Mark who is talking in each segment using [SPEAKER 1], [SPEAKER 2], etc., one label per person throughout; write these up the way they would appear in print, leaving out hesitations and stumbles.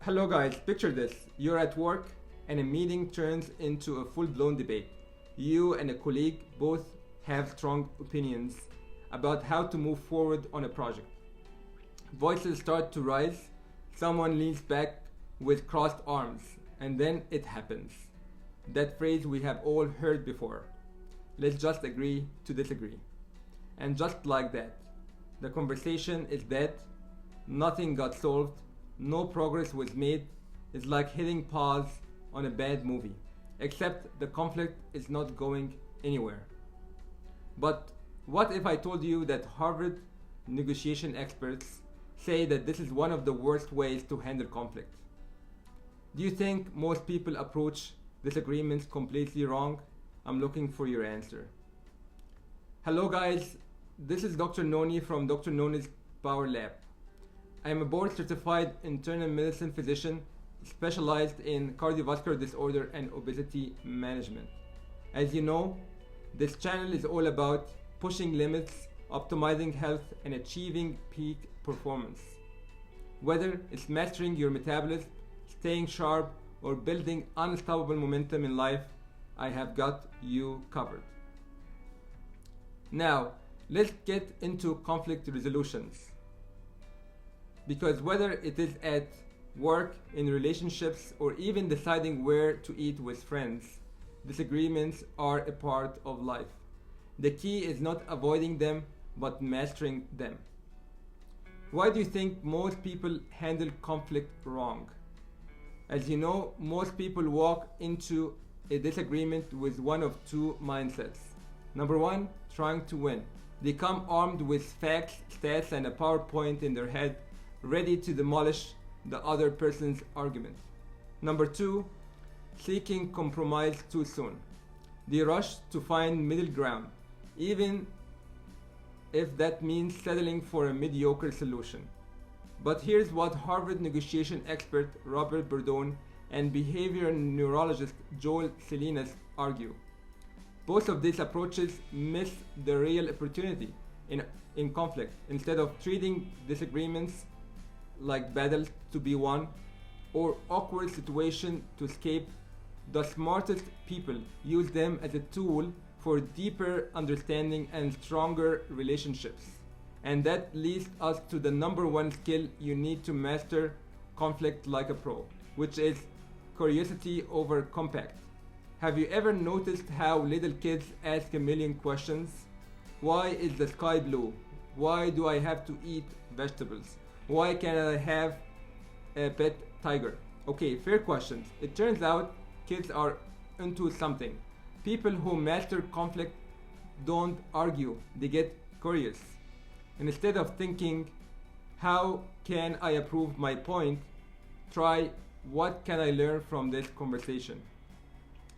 [SPEAKER 1] Hello guys, picture this. You're at work and a meeting turns into a full-blown debate. You and a colleague both have strong opinions about how to move forward on a project. Voices start to rise, someone leans back with crossed arms, and then it happens. That phrase we have all heard before. Let's just agree to disagree. And just like that, the conversation is dead, nothing got solved, no progress was made. It's like hitting pause on a bad movie, except the conflict is not going anywhere. But what if I told you that Harvard negotiation experts say that this is one of the worst ways to handle conflict? Do you think most people approach disagreements completely wrong? I'm looking for your answer. Hello guys, this is Dr. Nony from Dr. Nony's Power Lab. I am a board certified internal medicine physician specialized in cardiovascular disorder and obesity management. As you know, this channel is all about pushing limits, optimizing health, and achieving peak performance. Whether it's mastering your metabolism, staying sharp, or building unstoppable momentum in life, I have got you covered. Now, let's get into conflict resolutions. Because whether it is at work, in relationships, or even deciding where to eat with friends, disagreements are a part of life. The key is not avoiding them, but mastering them. Why do you think most people handle conflict wrong? As you know, most people walk into a disagreement with one of two mindsets. Number one, trying to win. They come armed with facts, stats, and a PowerPoint in their head, ready to demolish the other person's argument. Number two, seeking compromise too soon. They rush to find middle ground, even if that means settling for a mediocre solution. But here's what Harvard negotiation expert Robert Burdon and behavioral neurologist Joel Salinas argue. Both of these approaches miss the real opportunity in conflict. Instead of treating disagreements like battles to be won or awkward situation to escape, the smartest people use them as a tool for deeper understanding and stronger relationships. And that leads us to the number one skill you need to master conflict like a pro, which is curiosity over compact. Have you ever noticed how little kids ask a million questions? Why is the sky blue? Why do I have to eat vegetables? Why can't I have a pet tiger? Okay, fair questions. It turns out kids are into something. People who master conflict don't argue, they get curious. And instead of thinking, how can I prove my point? Try, what can I learn from this conversation?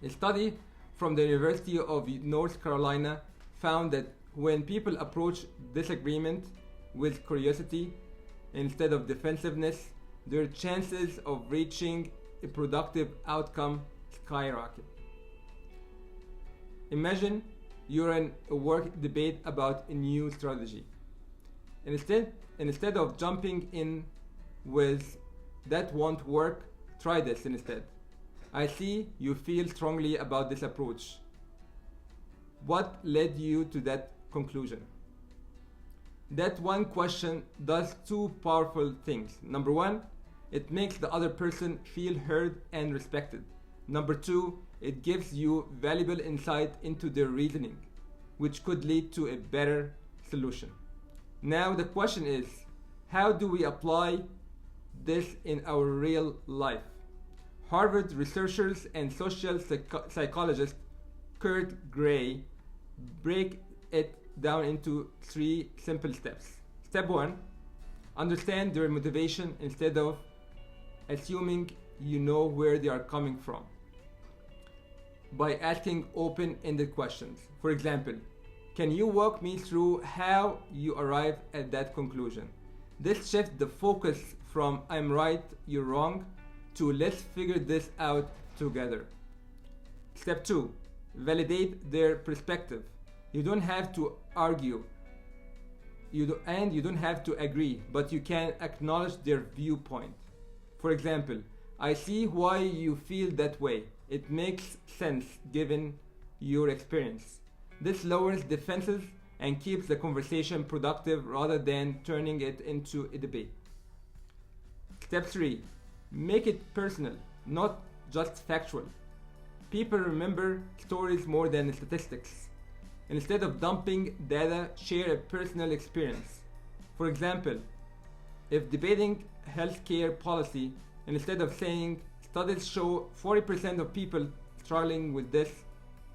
[SPEAKER 1] A study from the University of North Carolina found that when people approach disagreement with curiosity instead of defensiveness, their chances of reaching a productive outcome skyrocket. Imagine you're in a work debate about a new strategy. Instead of jumping in with that won't work, try this instead. I see you feel strongly about this approach. What led you to that conclusion? That one question does two powerful things. Number one, it makes the other person feel heard and respected. Number two, it gives you valuable insight into their reasoning, which could lead to a better solution. Now the question is, how do we apply this in our real life? Harvard researchers and social psychologist Kurt Gray break it down into three simple steps. Step one, understand their motivation instead of assuming you know where they are coming from by asking open-ended questions. For example, can you walk me through how you arrived at that conclusion? This shifts the focus from I'm right, you're wrong to let's figure this out together. Step 2. Validate their perspective. You don't have to argue and you don't have to agree, but you can acknowledge their viewpoint. For example, I see why you feel that way. It makes sense given your experience. This lowers defenses and keeps the conversation productive rather than turning it into a debate. Step 3. Make it personal, not just factual. People remember stories more than statistics. Instead of dumping data, share a personal experience. For example, if debating healthcare policy, instead of saying studies show 40% of people struggling with this,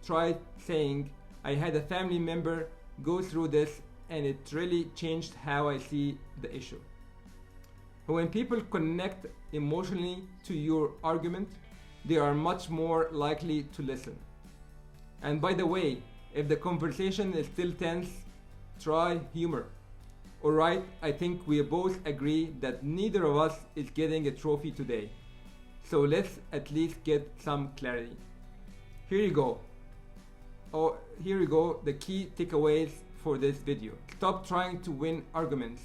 [SPEAKER 1] try saying I had a family member go through this and it really changed how I see the issue. When people connect emotionally to your argument, they are much more likely to listen. And by the way, if the conversation is still tense, try humor. Alright, I think we both agree that neither of us is getting a trophy today. So let's at least get some clarity. Here you go, the key takeaways for this video. Stop trying to win arguments.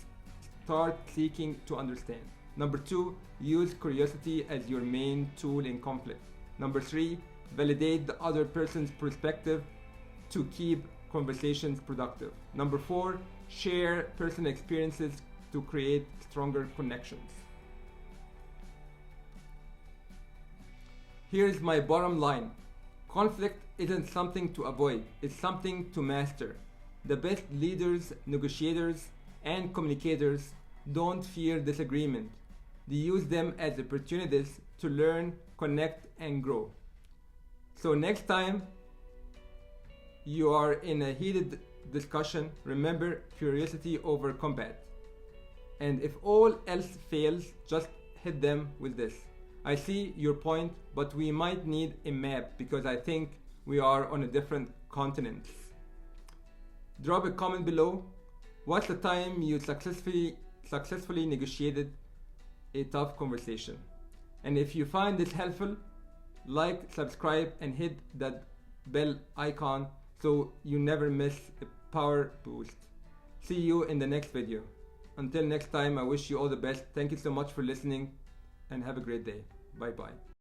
[SPEAKER 1] Start seeking to understand. Number 2, use curiosity as your main tool in conflict. Number 3, validate the other person's perspective to keep conversations productive. Number 4, share personal experiences to create stronger connections. Here's my bottom line. Conflict isn't something to avoid, it's something to master. The best leaders, negotiators, and communicators don't fear disagreement. They use them as opportunities to learn, connect, and grow. So next time you are in a heated discussion, remember curiosity over combat. And if all else fails, just hit them with this. I see your point, but we might need a map because I think we are on a different continent. Drop a comment below. What's the time you successfully negotiated a tough conversation? And if you find this helpful, like, subscribe, and hit that bell icon so you never miss a power boost. See you in the next video. Until next time, I wish you all the best. Thank you so much for listening and have a great day. Bye bye.